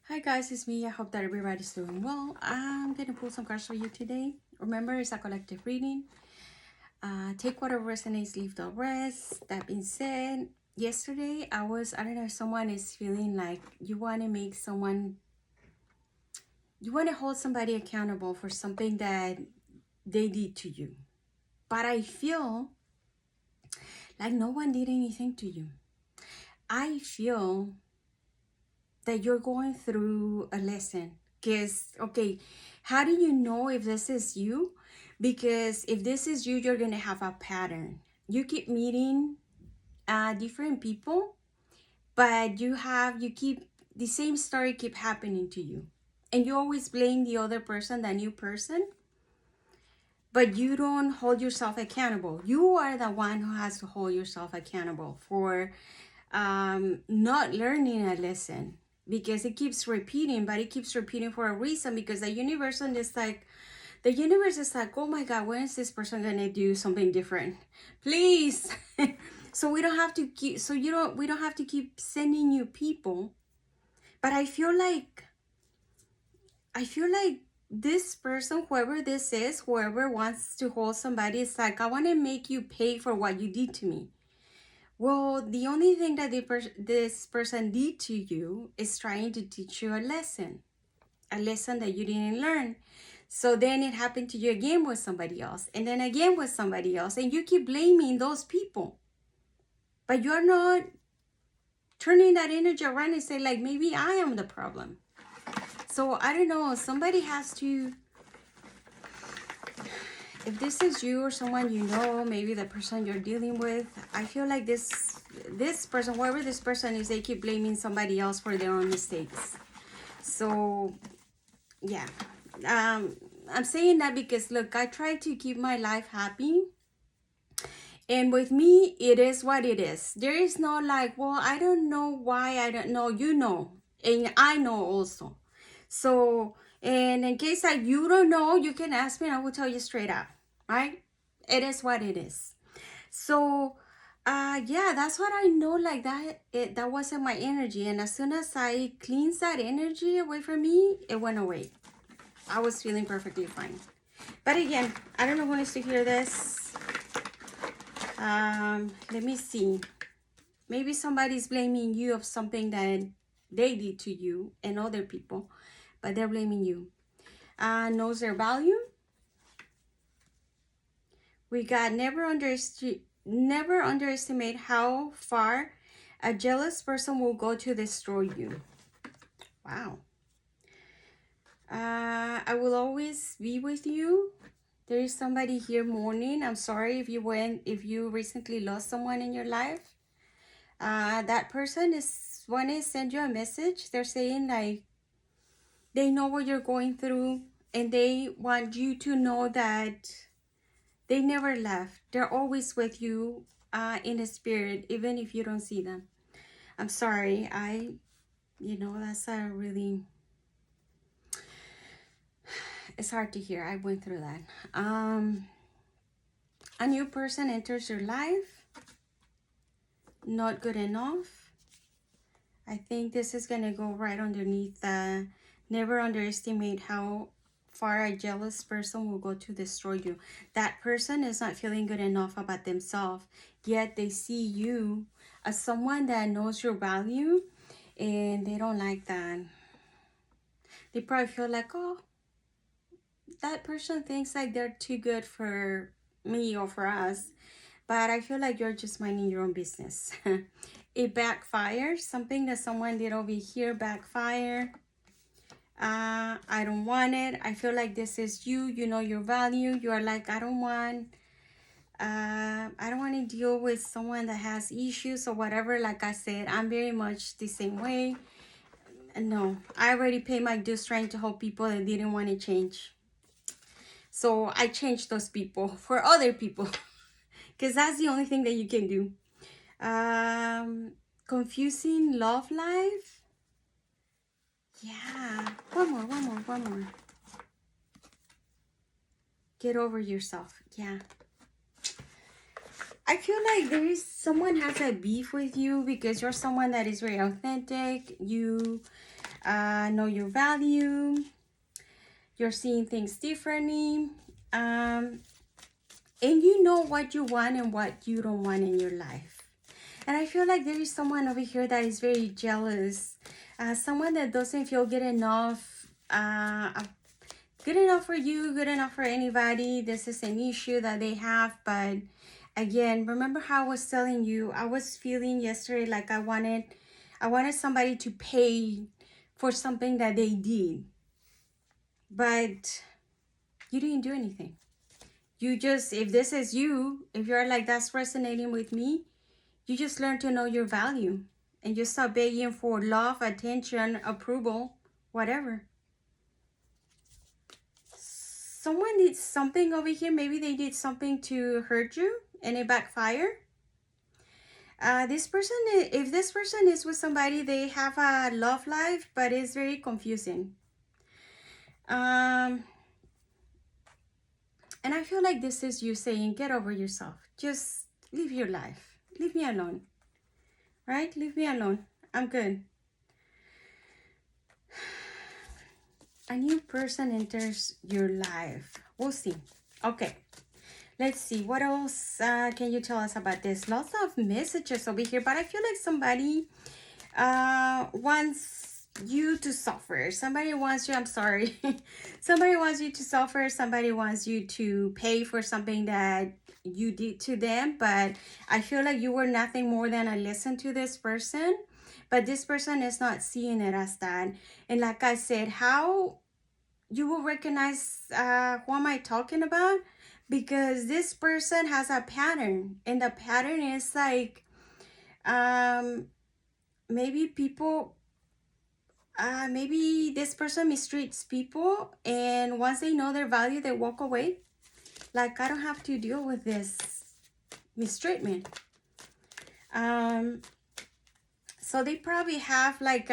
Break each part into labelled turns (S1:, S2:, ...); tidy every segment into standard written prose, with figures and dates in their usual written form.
S1: Hi guys, it's me. I hope that everybody's doing well. I'm gonna pull some cards for you today. Remember, it's a collective reading. Take whatever resonates, leave the rest. That being said, yesterday I don't know if someone is feeling like you want to make someone, you want to hold somebody accountable for something that they did to you. But I feel like no one did anything to you. I feel that you're going through a lesson. Because, okay, how do you know if this is you? Because if this is you, you're going to have a pattern. You keep meeting different people, but you keep, the same story keep happening to you. And you always blame the other person, the new person, but you don't hold yourself accountable. You are the one who has to hold yourself accountable for not learning a lesson, because it keeps repeating, but it keeps repeating for a reason, because the universe is like, oh my god, when is this person gonna do something different, please? So we don't have to keep, so you don't we don't have to keep sending you people. But I feel like this person, whoever this is, whoever wants to hold somebody, is like, I want to make you pay for what you did to me. Well, the only thing that this person did to you is trying to teach you a lesson that you didn't learn. So then it happened to you again with somebody else, and then again with somebody else, and you keep blaming those people. But you're not turning that energy around and say, like, maybe I am the problem. So I don't know, somebody has to, if this is you or someone you know, maybe the person you're dealing with, I feel like this person, whoever this person is, they keep blaming somebody else for their own mistakes. So yeah, I'm saying that because, look, I try to keep my life happy, and with me it is what it is. There is no like, well, I don't know why, I don't know, you know, and I know also. So, and in case that you don't know, you can ask me and I will tell you straight up, right? It is what it is. So yeah, that's what I know. Like that wasn't my energy, and as soon as I cleansed that energy away from me, it went away. I was feeling perfectly fine. But again, I don't know who needs to hear this. Let me see. Maybe somebody's blaming you of something that they did to you and other people, but they're blaming you. Knows their value. We got never underestimate how far a jealous person will go to destroy you. Wow. I will always be with you. There is somebody here mourning. I'm sorry if you recently lost someone in your life. That person is want to send you a message. They're saying like they know what you're going through, and they want you to know that they never left. They're always with you in the spirit, even if you don't see them. I'm sorry. That's a really, it's hard to hear. I went through that. A new person enters your life. Not good enough. I think this is going to go right underneath the never underestimate how far a jealous person will go to destroy you. That person is not feeling good enough about themselves, yet they see you as someone that knows your value, and they don't like that. They probably feel like, oh, that person thinks like they're too good for me or for us. But I feel like you're just minding your own business. It backfires. Something that someone did over here backfire. I don't want it. I feel like this is you. You know your value. You are like, I don't want to deal with someone that has issues or whatever. Like I said, I'm very much the same way. No, I already paid my dues trying to help people that didn't want to change. So I changed those people for other people, because that's the only thing that you can do. Confusing love life. Yeah. One more. Get over yourself. Yeah. I feel like there is someone has a beef with you because you're someone that is very authentic. You know your value. You're seeing things differently. And you know what you want and what you don't want in your life. And I feel like there is someone over here that is very jealous. Someone that doesn't feel good enough. Good enough for you, good enough for anybody. This is an issue that they have. But again, remember how I was telling you, I was feeling yesterday like I wanted somebody to pay for something that they did. But you didn't do anything. You just, if this is you, if you're like, that's resonating with me, you just learn to know your value. And you stop begging for love, attention, approval, whatever. Someone did something over here. Maybe they did something to hurt you and it backfired. This person, if this person is with somebody, they have a love life, but it's very confusing. And I feel like this is you saying, get over yourself. Just live your life. Leave me alone. Right? Leave me alone. I'm good. A new person enters your life. We'll see. Okay. Let's see. What else can you tell us about this? Lots of messages over here, but I feel like somebody wants you to suffer. Somebody wants you, I'm sorry. Somebody wants you to suffer. Somebody wants you to pay for something that you did to them. But I feel like you were nothing more than a lesson to this person. But this person is not seeing it as that. And like I said, how you will recognize who am I talking about? Because this person has a pattern. And the pattern is like, maybe people, maybe this person mistreats people. And once they know their value, they walk away. Like, I don't have to deal with this mistreatment. So they probably have like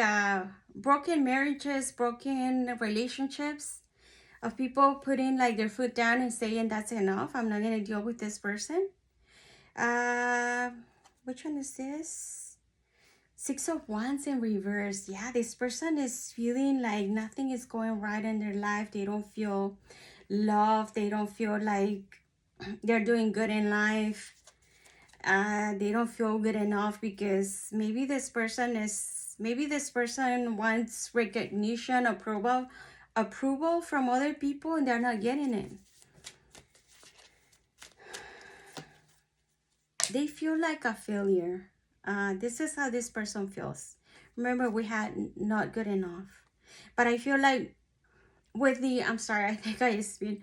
S1: broken marriages, broken relationships of people putting like their foot down and saying that's enough. I'm not going to deal with this person. Which one is this? 6 of Wands in reverse. Yeah, this person is feeling like nothing is going right in their life. They don't feel loved. They don't feel like they're doing good in life. They don't feel good enough because maybe this person wants recognition, approval from other people, and they're not getting it. They feel like a failure. This is how this person feels. Remember, we had not good enough. But I feel like with the, I'm sorry, I think I speed.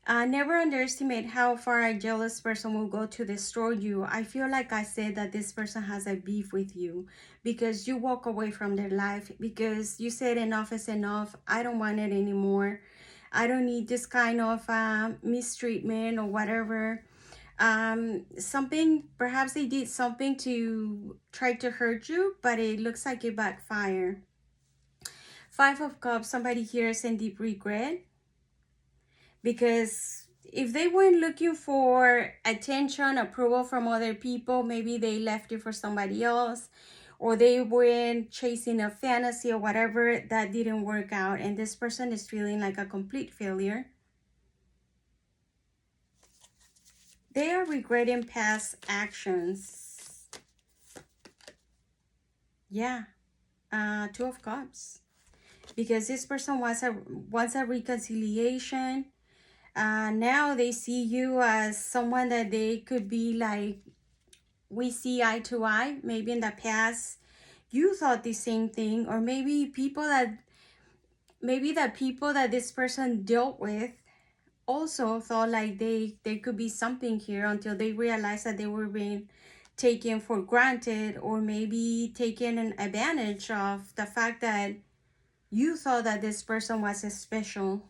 S1: Never underestimate how far a jealous person will go to destroy you. I feel like I said that this person has a beef with you because you walk away from their life because you said enough is enough. I don't want it anymore. I don't need this kind of mistreatment or whatever. Perhaps they did something to try to hurt you, but it looks like it backfired. 5 of Cups, somebody here is in deep regret. Because if they weren't looking for attention, approval from other people, maybe they left it for somebody else, or they weren't chasing a fantasy or whatever that didn't work out. And this person is feeling like a complete failure. They are regretting past actions. Yeah. 2 of Cups. Because this person wants a reconciliation. Now they see you as someone that they could be like, we see eye to eye. Maybe in the past you thought the same thing, or maybe the people that this person dealt with also thought like there could be something here until they realized that they were being taken for granted, or maybe taken an advantage of the fact that you thought that this person was special.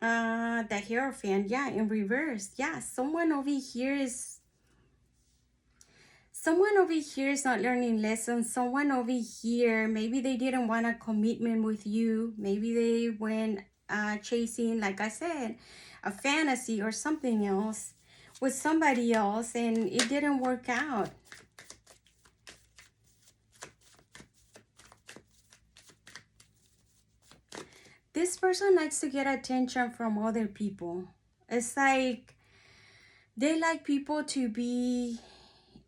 S1: The Hierophant, yeah, in reverse. Yeah, someone over here is not learning lessons. Someone over here, maybe they didn't want a commitment with you. Maybe they went chasing, like I said, a fantasy or something else with somebody else, and it didn't work out. this person likes to get attention from other people. It's like they like people to be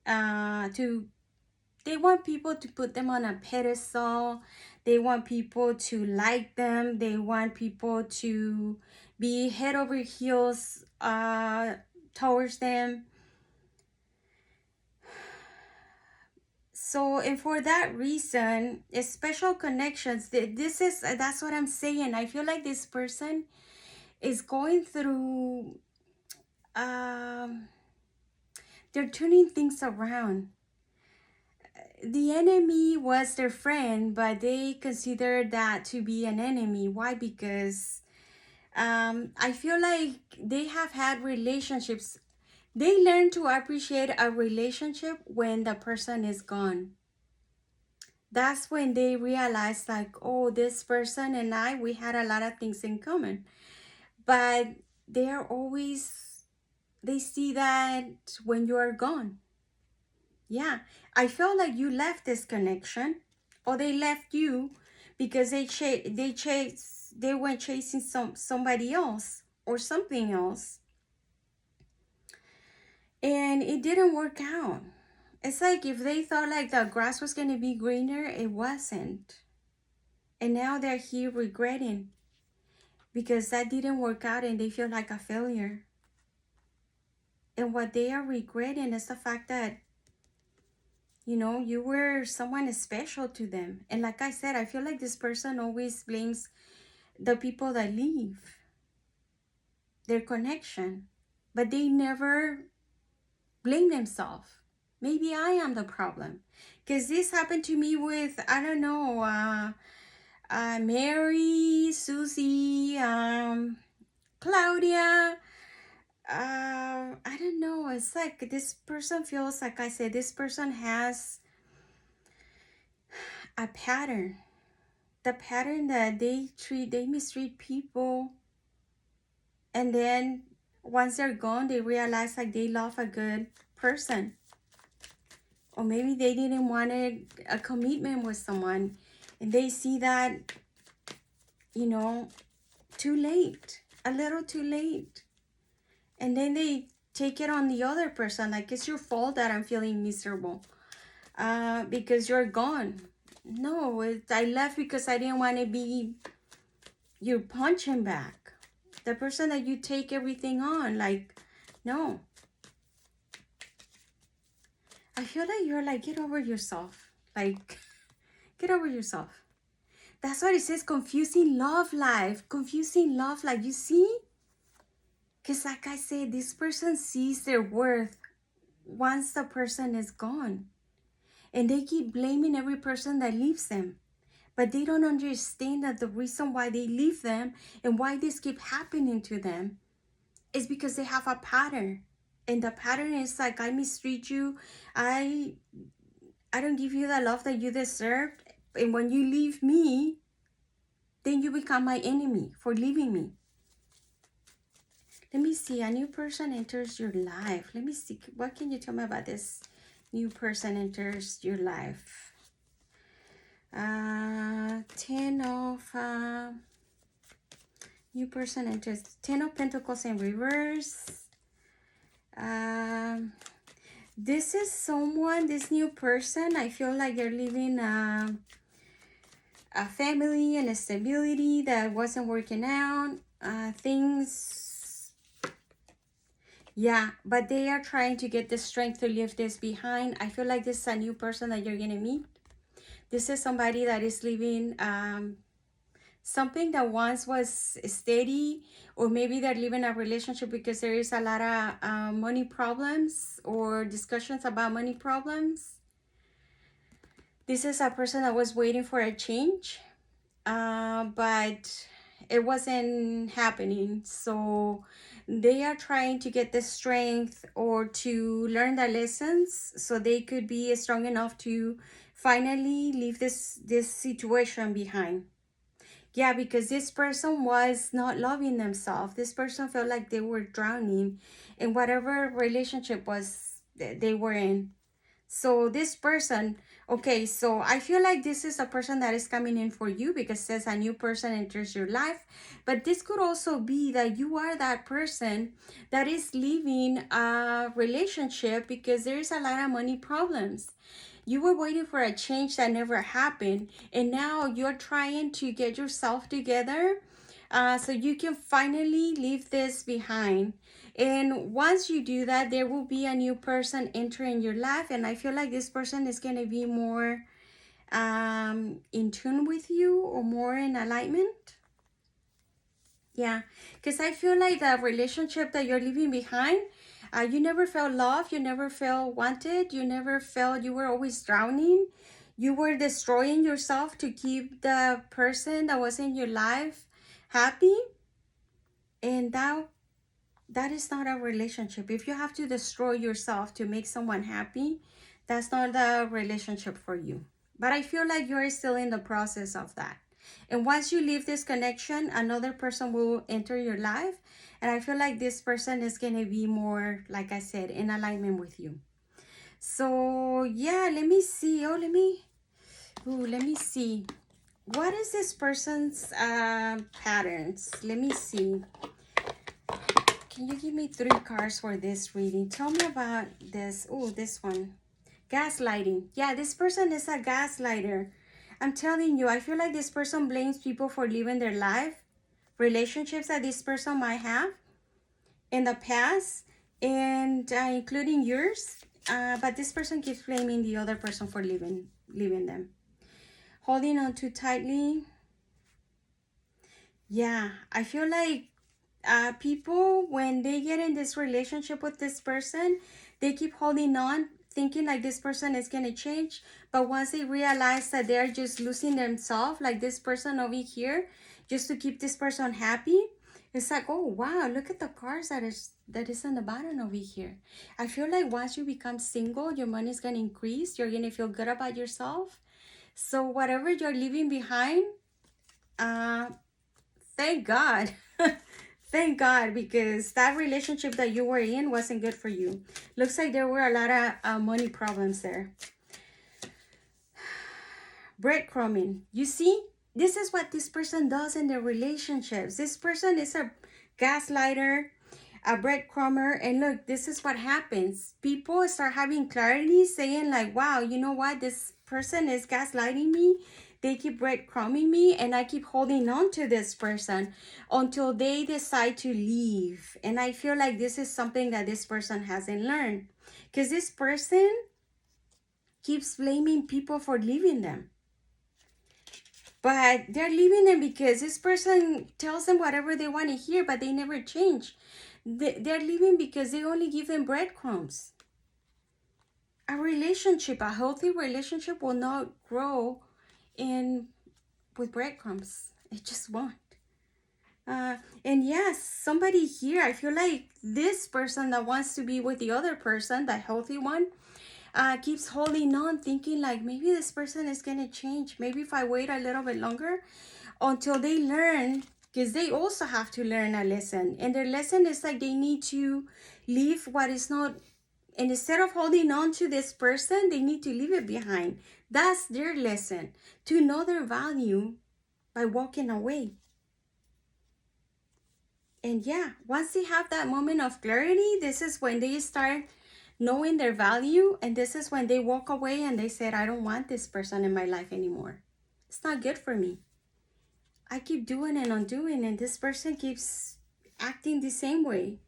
S1: they want people to put them on a pedestal. They want people to like them. They want people to be head over heels towards them. So, and for that reason, special connections, that's what I'm saying. I feel like this person is going through, they're turning things around. The enemy was their friend, but they considered that to be an enemy. Why? Because I feel like they have had relationships. They learn to appreciate a relationship when the person is gone. That's when they realize, like, oh, this person and I, we had a lot of things in common. But they're always, they see that when you are gone. Yeah, I felt like you left this connection, or they left you because they went chasing somebody else or something else, and it didn't work out. It's like if they thought like the grass was gonna be greener, it wasn't, and now they're here regretting because that didn't work out, and they feel like a failure. And what they are regretting is the fact that, you know, you were someone special to them. And like I said, I feel like this person always blames the people that leave, their connection, but they never blame themselves. Maybe I am the problem, because this happened to me with, I don't know, Mary, Susie, Claudia. I don't know. It's like this person feels, like I said, this person has a pattern. The pattern that they mistreat people, and then once they're gone, they realize like they love a good person, or maybe they didn't want a commitment with someone, and they see that, you know, too late, a little too late, and then they take it on the other person, like it's your fault that I'm feeling miserable because you're gone. No, I left because I didn't want to be your punching bag, the person that you take everything on. Like, no. I feel like you're like, get over yourself. Like, get over yourself. That's what it says, confusing love life. Confusing love life. You see? Because like I said, this person sees their worth once the person is gone. And they keep blaming every person that leaves them. But they don't understand that the reason why they leave them and why this keep happening to them is because they have a pattern. And the pattern is like, I mistreat you. I don't give you the love that you deserved. And when you leave me, then you become my enemy for leaving me. Let me see. A new person enters your life. Let me see. What can you tell me about this new person enters your life? 10 of... new person enters. 10 of Pentacles in reverse. This is someone, this new person, I feel like they're living a family and a stability that wasn't working out. Things, yeah, but they are trying to get the strength to leave this behind. I feel like this is a new person that you're gonna meet. This is somebody that is living something that once was steady, or maybe they're living a relationship because there is a lot of money problems or discussions about money problems. This is a person that was waiting for a change, but it wasn't happening. So they are trying to get the strength or to learn the lessons so they could be strong enough to finally leave this situation behind. Yeah, because this person was not loving themselves. This person felt like they were drowning in whatever relationship was they were in. So this person, Okay, so I feel like this is a person that is coming in for you because it says a new person enters your life. But this could also be that you are that person that is leaving a relationship because there's a lot of money problems. You were waiting for a change that never happened, and now you're trying to get yourself together so you can finally leave this behind. And once you do that, there will be a new person entering your life, and I feel like this person is going to be more in tune with you or more in alignment. Yeah, because I feel like the relationship that you're leaving behind, you never felt love, you never felt wanted, you never felt, you were always drowning. You were destroying yourself to keep the person that was in your life happy. And that is not a relationship. If you have to destroy yourself to make someone happy, that's not the relationship for you. But I feel like you're still in the process of that. And once you leave this connection, another person will enter your life. And I feel like this person is going to be more, like I said, in alignment with you. So, yeah, let me see. Let me see. What is this person's patterns? Let me see. Can you give me 3 cards for this reading? Tell me about this. Oh, this one. Gaslighting. Yeah, this person is a gaslighter. I'm telling you, I feel like this person blames people for living their life, relationships that this person might have in the past, and including yours. But this person keeps blaming the other person for leaving them. Holding on too tightly. Yeah, I feel like people, when they get in this relationship with this person, they keep holding on thinking like this person is going to change, but once they realize that they're just losing themselves, like this person over here, just to keep this person happy, it's like, oh wow, look at the cards that is on the bottom over here. I feel like once you become single, your money is going to increase, you're going to feel good about yourself. So whatever you're leaving behind, uh thank God. Thank God, because that relationship that you were in wasn't good for you. Looks like there were a lot of money problems there. Breadcrumbing. You see, this is what this person does in their relationships. This person is a gaslighter, a breadcrumber, and look, this is what happens. People start having clarity, saying like, wow, you know what, this person is gaslighting me. They keep breadcrumbing me, and I keep holding on to this person until they decide to leave. And I feel like this is something that this person hasn't learned, because this person keeps blaming people for leaving them. But they're leaving them because this person tells them whatever they want to hear, but they never change. They're leaving because they only give them breadcrumbs. A relationship, a healthy relationship, will not grow in with breadcrumbs. It just won't. And yes, somebody here, I feel like this person that wants to be with the other person, the healthy one, keeps holding on, thinking like maybe this person is gonna change. Maybe if I wait a little bit longer until they learn, because they also have to learn a lesson. And their lesson is like they need to leave what is not, and instead of holding on to this person, they need to leave it behind. That's their lesson, to know their value by walking away. And yeah, once they have that moment of clarity, this is when they start knowing their value, and this is when they walk away and they said, I don't want this person in my life anymore. It's not good for me. I keep doing and undoing, and this person keeps acting the same way.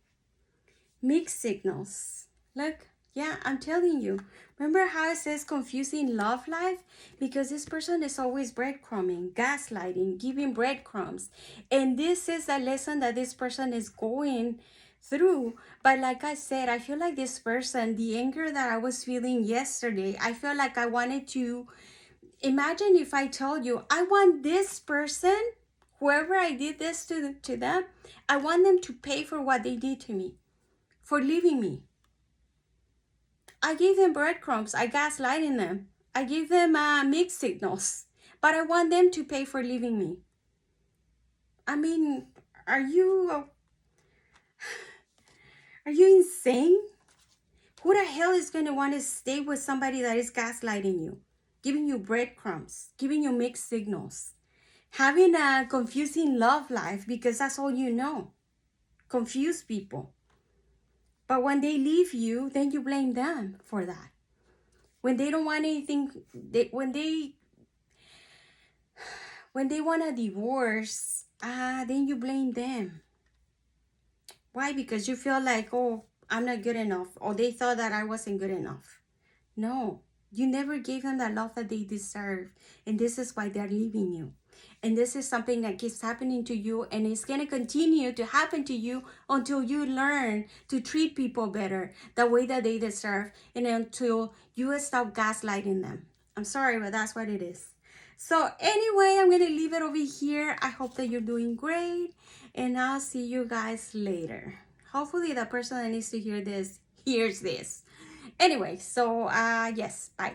S1: Mixed signals. Look, yeah, I'm telling you. Remember how it says confusing love life? Because this person is always breadcrumbing, gaslighting, giving breadcrumbs. And this is a lesson that this person is going through. But like I said, I feel like this person, the anger that I was feeling yesterday, I feel like I wanted to imagine if I told you, I want this person, whoever I did this to them, I want them to pay for what they did to me, for leaving me. I gave them breadcrumbs. I gaslighting them. I gave them mixed signals. But I want them to pay for leaving me. I mean, are you insane? Who the hell is going to want to stay with somebody that is gaslighting you? giving you breadcrumbs, giving you mixed signals, having a confusing love life because that's all you know. Confuse people. But when they leave you, then you blame them for that. When they don't want anything, when they want a divorce, then you blame them. Why? Because you feel like, oh, I'm not good enough, or they thought that I wasn't good enough. No, you never gave them the love that they deserve, and this is why they're leaving you. And this is something that keeps happening to you, and it's going to continue to happen to you until you learn to treat people better, the way that they deserve, and until you stop gaslighting them. I'm sorry, but that's what it is. So anyway, I'm going to leave it over here. I hope that you're doing great, and I'll see you guys later. Hopefully the person that needs to hear this hears this. Anyway, so yes, bye.